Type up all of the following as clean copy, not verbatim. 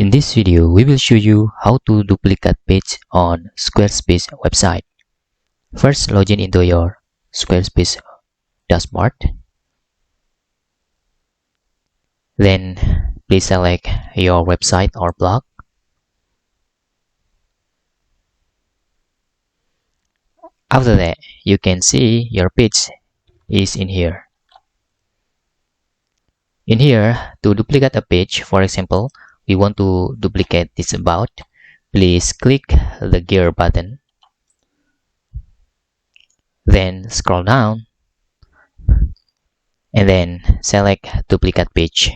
In this video, we will show you how to duplicate page on Squarespace website. First, log in into your Squarespace dashboard. Then, please select your website or blog. After that, you can see your page is in here. In here, to duplicate a page, for example, we want to duplicate this about. Please click the gear button. Then scroll down and then select duplicate page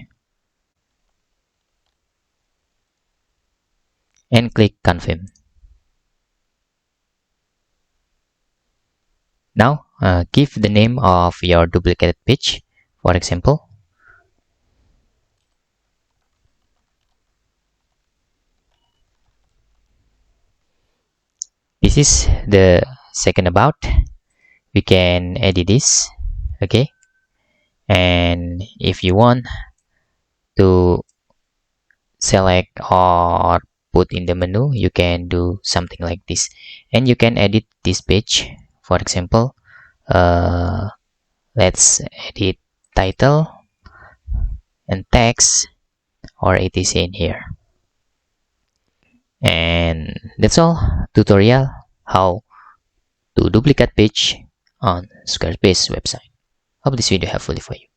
and click confirm. Now give the name of your duplicated page. For example, this is the second about. We can edit this, okay? And if you want to select or put in the menu, you can do something like this, and you can edit this page. For example, let's edit title and text or etc in here. And that's all tutorial how to duplicate page on Squarespace website. Hope this video helpful for you.